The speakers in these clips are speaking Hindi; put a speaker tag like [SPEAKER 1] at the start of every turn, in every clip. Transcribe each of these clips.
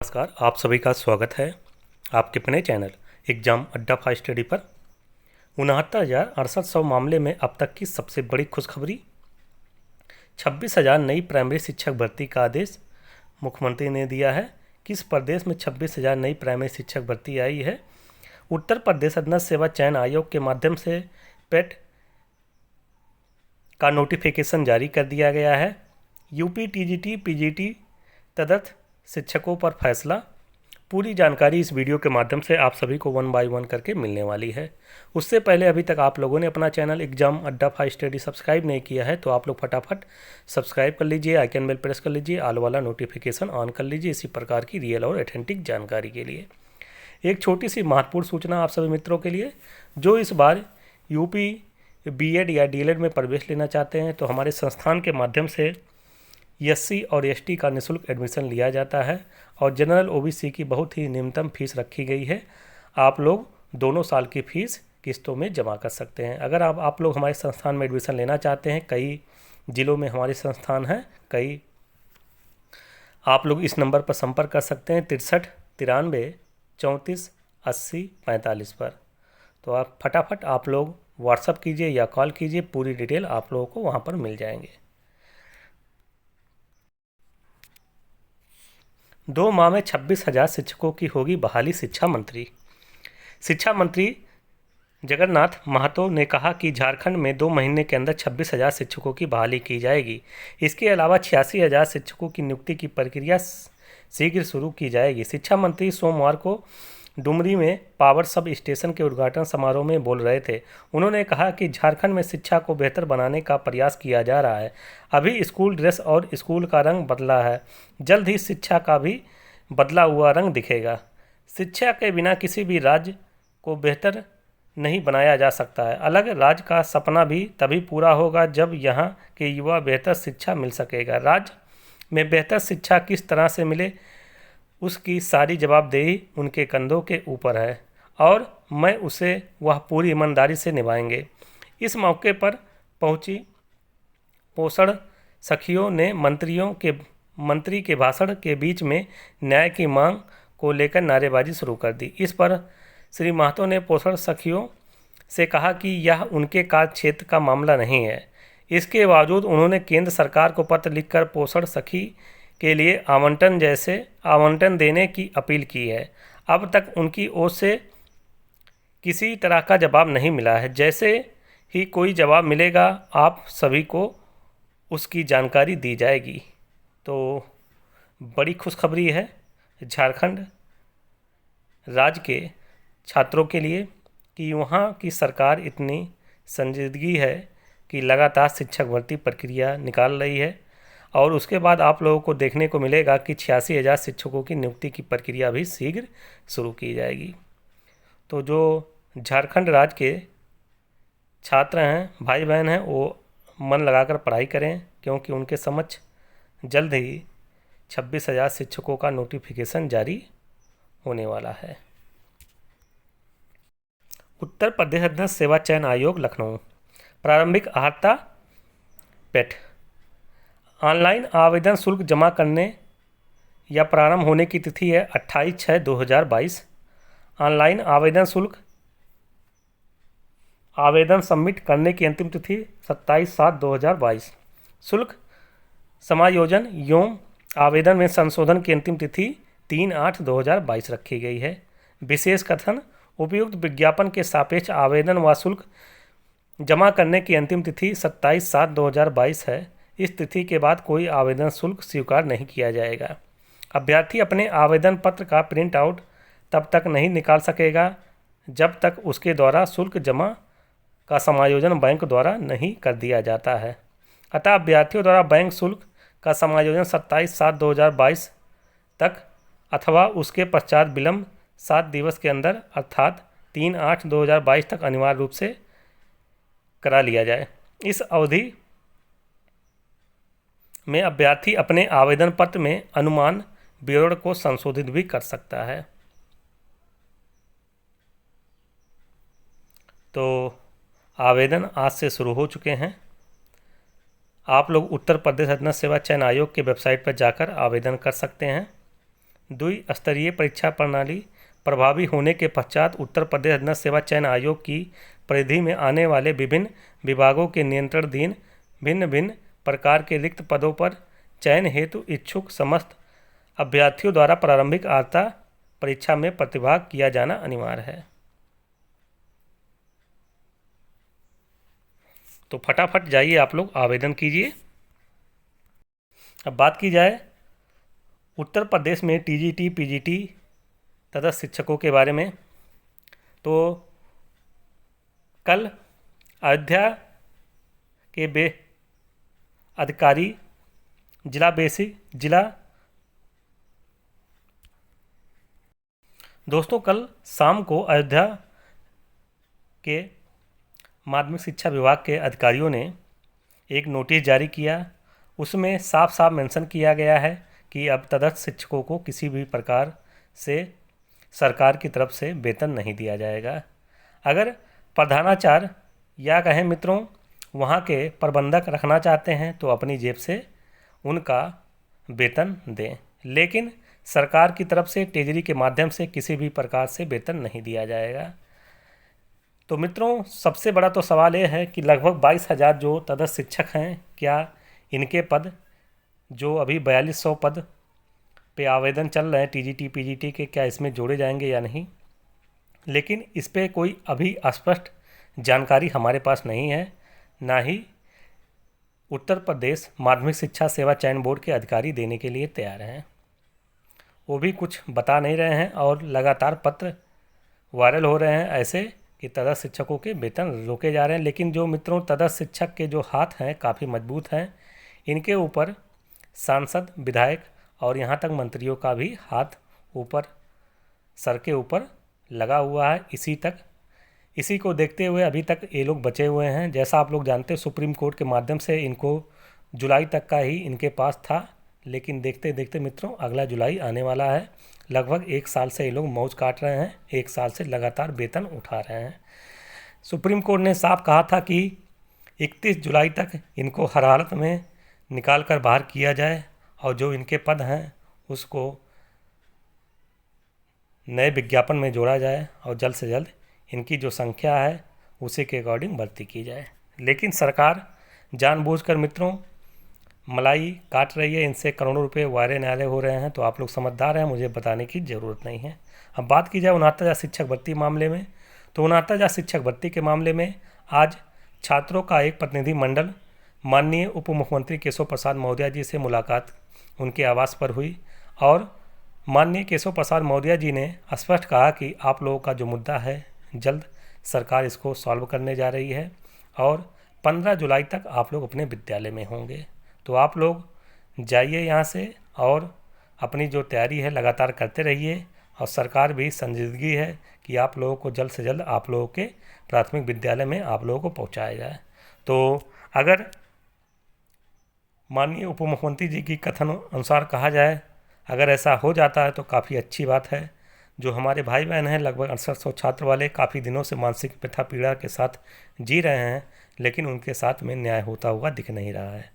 [SPEAKER 1] नमस्कार, आप सभी का स्वागत है आपके अपने चैनल एग्जाम अड्डा फास्ट स्टडी पर। 69,6800 मामले में अब तक की सबसे बड़ी खुशखबरी। 26,000 नई प्राइमरी शिक्षक भर्ती का आदेश मुख्यमंत्री ने दिया है। किस प्रदेश में 26,000 नई प्राइमरी शिक्षक भर्ती आई है? उत्तर प्रदेश अधीनस्थ सेवा चयन आयोग के माध्यम से पेट का नोटिफिकेशन जारी कर दिया गया है। यूपी टीजीटी पीजीटी तदर्थ शिक्षकों पर फैसला। पूरी जानकारी इस वीडियो के माध्यम से आप सभी को 1 बाय 1 करके मिलने वाली है। उससे पहले अभी तक आप लोगों ने अपना चैनल एग्जाम अड्डा फास्ट स्टडी सब्सक्राइब नहीं किया है तो आप लोग फटाफट सब्सक्राइब कर लीजिए, आइकन बेल प्रेस कर लीजिए, ऑल वाला नोटिफिकेशन ऑन कर लीजिए इसी प्रकार की रियल और ऑथेंटिक जानकारी के लिए। एक छोटी सी महत्वपूर्ण सूचना आप सभी मित्रों के लिए, जो इस बार यूपी बीएड या डीएलएड में प्रवेश लेना चाहते हैं तो हमारे संस्थान के माध्यम से एससी और एसटी का निःशुल्क एडमिशन लिया जाता है और जनरल ओबीसी की बहुत ही न्यूनतम फीस रखी गई है। आप लोग दोनों साल की फ़ीस किस्तों में जमा कर सकते हैं। अगर आप लोग हमारे संस्थान में एडमिशन लेना चाहते हैं, कई ज़िलों में हमारे संस्थान हैं, कई आप लोग इस नंबर पर संपर्क कर सकते हैं 63 93 34 80 45 पर। तो आप फटाफट आप लोग व्हाट्सअप कीजिए या कॉल कीजिए, पूरी डिटेल आप लोगों को वहाँ पर मिल जाएंगे। 2 माह में 26,000 शिक्षकों की होगी बहाली। शिक्षा मंत्री जगन्नाथ महतो ने कहा कि झारखंड में 2 महीने के अंदर 26,000 शिक्षकों की बहाली की जाएगी। इसके अलावा 86,000 शिक्षकों की नियुक्ति की प्रक्रिया शीघ्र शुरू की जाएगी। शिक्षा मंत्री सोमवार को डुमरी में पावर सब स्टेशन के उद्घाटन समारोह में बोल रहे थे। उन्होंने कहा कि झारखंड में शिक्षा को बेहतर बनाने का प्रयास किया जा रहा है। अभी स्कूल ड्रेस और स्कूल का रंग बदला है, जल्द ही शिक्षा का भी बदला हुआ रंग दिखेगा। शिक्षा के बिना किसी भी राज्य को बेहतर नहीं बनाया जा सकता है। अलग राज्य का सपना भी तभी पूरा होगा जब यहाँ के युवा बेहतर शिक्षा मिल सकेगा। राज्य में बेहतर शिक्षा किस तरह से मिले, उसकी सारी जवाबदेही उनके कंधों के ऊपर है और मैं उसे वह पूरी ईमानदारी से निभाएंगे। इस मौके पर पहुंची पोषण सखियों ने मंत्री के भाषण के बीच में न्याय की मांग को लेकर नारेबाजी शुरू कर दी। इस पर श्री महतो ने पोषण सखियों से कहा कि यह उनके कार्य क्षेत्र का मामला नहीं है। इसके बावजूद उन्होंने केंद्र सरकार को पत्र लिखकर पोषण सखी के लिए आवंटन देने की अपील की है। अब तक उनकी ओर से किसी तरह का जवाब नहीं मिला है। जैसे ही कोई जवाब मिलेगा आप सभी को उसकी जानकारी दी जाएगी। तो बड़ी खुशखबरी है झारखंड राज्य के छात्रों के लिए कि वहाँ की सरकार इतनी संजीदगी है कि लगातार शिक्षक भर्ती प्रक्रिया निकाल रही है और उसके बाद आप लोगों को देखने को मिलेगा कि 86,000 शिक्षकों की नियुक्ति की प्रक्रिया भी शीघ्र शुरू की जाएगी। तो जो झारखंड राज्य के छात्र हैं, भाई बहन हैं, वो मन लगाकर पढ़ाई करें क्योंकि उनके समक्ष जल्द ही 26,000 शिक्षकों का नोटिफिकेशन जारी होने वाला है। उत्तर प्रदेश अधीनस्थ सेवा चयन आयोग लखनऊ प्रारंभिक अहर्ता पेट ऑनलाइन आवेदन शुल्क जमा करने या प्रारंभ होने की तिथि है 28/6/2022। ऑनलाइन आवेदन सबमिट करने की अंतिम तिथि 27/7/2022। शुल्क समायोजन एवं आवेदन में संशोधन की अंतिम तिथि 3/8/2022 रखी गई है। विशेष कथन उपयुक्त विज्ञापन के सापेक्ष आवेदन व शुल्क जमा करने की अंतिम तिथि 27/7/2022 है। इस तिथि के बाद कोई आवेदन शुल्क स्वीकार नहीं किया जाएगा। अभ्यर्थी अपने आवेदन पत्र का प्रिंट आउट तब तक नहीं निकाल सकेगा जब तक उसके द्वारा शुल्क जमा का समायोजन बैंक द्वारा नहीं कर दिया जाता है। अतः अभ्यर्थियों द्वारा बैंक शुल्क का समायोजन 27/7/2022 तक अथवा उसके पश्चात विलंब 7 दिवस के अंदर अर्थात 3/8/2022 तक अनिवार्य रूप से करा लिया जाए। इस अवधि में अभ्यर्थी अपने आवेदन पत्र में अनुमान विवरण को संशोधित भी कर सकता है। तो आवेदन आज से शुरू हो चुके हैं। आप लोग उत्तर प्रदेश अधीनस्थ सेवा चयन आयोग के वेबसाइट पर जाकर आवेदन कर सकते हैं। द्विस्तरीय परीक्षा प्रणाली प्रभावी होने के पश्चात उत्तर प्रदेश अधीनस्थ सेवा चयन आयोग की परिधि में आने वाले विभिन्न विभागों के नियंत्रणाधीन भिन्न भिन्न प्रकार के रिक्त पदों पर चयन हेतु इच्छुक समस्त अभ्यर्थियों द्वारा प्रारंभिक अर्हता परीक्षा में प्रतिभाग किया जाना अनिवार्य है। तो फटाफट जाइए आप लोग आवेदन कीजिए। अब बात की जाए उत्तर प्रदेश में टीजीटी पीजीटी तथा शिक्षकों के बारे में, तो कल अयोध्या के अधिकारी दोस्तों कल शाम को अयोध्या के माध्यमिक शिक्षा विभाग के अधिकारियों ने एक नोटिस जारी किया। उसमें साफ साफ मेंशन किया गया है कि अब तदस्थ शिक्षकों को किसी भी प्रकार से सरकार की तरफ से वेतन नहीं दिया जाएगा। अगर प्रधानाचार्य या कहें मित्रों वहाँ के प्रबंधक रखना चाहते हैं तो अपनी जेब से उनका वेतन दें, लेकिन सरकार की तरफ से ट्रेजरी के माध्यम से किसी भी प्रकार से वेतन नहीं दिया जाएगा। तो मित्रों सबसे बड़ा तो सवाल ये है कि लगभग 22,000 जो तदस्थ शिक्षक हैं, क्या इनके पद जो अभी 4200 पद पे आवेदन चल रहे हैं टीजीटी पीजीटी के, क्या इसमें जोड़े जाएंगे या नहीं, लेकिन इस पे कोई अभी स्पष्ट जानकारी हमारे पास नहीं है। ना ही उत्तर प्रदेश माध्यमिक शिक्षा सेवा चयन बोर्ड के अधिकारी देने के लिए तैयार हैं, वो भी कुछ बता नहीं रहे हैं और लगातार पत्र वायरल हो रहे हैं ऐसे कि तदस्थ शिक्षकों के वेतन रोके जा रहे हैं। लेकिन जो मित्रों तदस्थ शिक्षक के जो हाथ हैं काफ़ी मजबूत हैं, इनके ऊपर सांसद विधायक और यहाँ तक मंत्रियों का भी हाथ ऊपर सर के ऊपर लगा हुआ है। इसी को देखते हुए अभी तक ये लोग बचे हुए हैं। जैसा आप लोग जानते हैं सुप्रीम कोर्ट के माध्यम से इनको जुलाई तक का ही इनके पास था, लेकिन देखते देखते मित्रों अगला जुलाई आने वाला है। लगभग 1 साल से ये लोग मौज काट रहे हैं, 1 साल से लगातार वेतन उठा रहे हैं। सुप्रीम कोर्ट ने साफ कहा था कि 31 जुलाई तक इनको हर हालत में निकाल कर बाहर किया जाए और जो इनके पद हैं उसको नए विज्ञापन में जोड़ा जाए और जल्द से जल्द इनकी जो संख्या है उसी के अकॉर्डिंग भर्ती की जाए। लेकिन सरकार जानबूझकर मित्रों मलाई काट रही है, इनसे करोड़ों रुपए वायरे न्यायालय हो रहे हैं। तो आप लोग समझदार हैं, मुझे बताने की ज़रूरत नहीं है। अब बात की जाए 69,000 शिक्षक भर्ती मामले में, तो 69,000 शिक्षक भर्ती के मामले में आज छात्रों का एक प्रतिनिधिमंडल माननीय उप मुख्यमंत्री केशव प्रसाद मौर्य जी से मुलाकात उनके आवास पर हुई और माननीय केशव प्रसाद मौर्य जी ने स्पष्ट कहा कि आप लोगों का जो मुद्दा है जल्द सरकार इसको सॉल्व करने जा रही है और 15 जुलाई तक आप लोग अपने विद्यालय में होंगे। तो आप लोग जाइए यहाँ से और अपनी जो तैयारी है लगातार करते रहिए और सरकार भी संजीदगी है कि आप लोगों को जल्द से जल्द आप लोगों के प्राथमिक विद्यालय में आप लोगों को पहुँचाया जाए। तो अगर माननीय उप मुख्यमंत्री जी की कथन अनुसार कहा जाए, अगर ऐसा हो जाता है तो काफ़ी अच्छी बात है। जो हमारे भाई बहन हैं लगभग 6800 छात्र वाले काफ़ी दिनों से मानसिक व्यथा पीड़ा के साथ जी रहे हैं, लेकिन उनके साथ में न्याय होता हुआ दिख नहीं रहा है।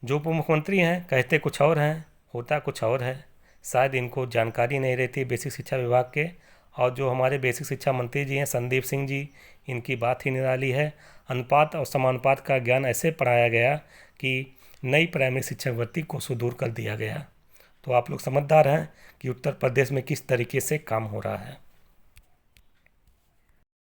[SPEAKER 1] जो उप मुख्यमंत्री हैं कहते कुछ और हैं, होता कुछ और है। शायद इनको जानकारी नहीं रहती बेसिक शिक्षा विभाग के, और जो हमारे बेसिक शिक्षा मंत्री जी हैं संदीप सिंह जी, इनकी बात ही निराली है। अनुपात और समानुपात का ज्ञान ऐसे पढ़ाया गया कि नई प्राइमरी शिक्षक भर्ती को सुदूर कर दिया गया। तो आप लोग समझदार हैं कि उत्तर प्रदेश में किस तरीके से काम हो रहा है।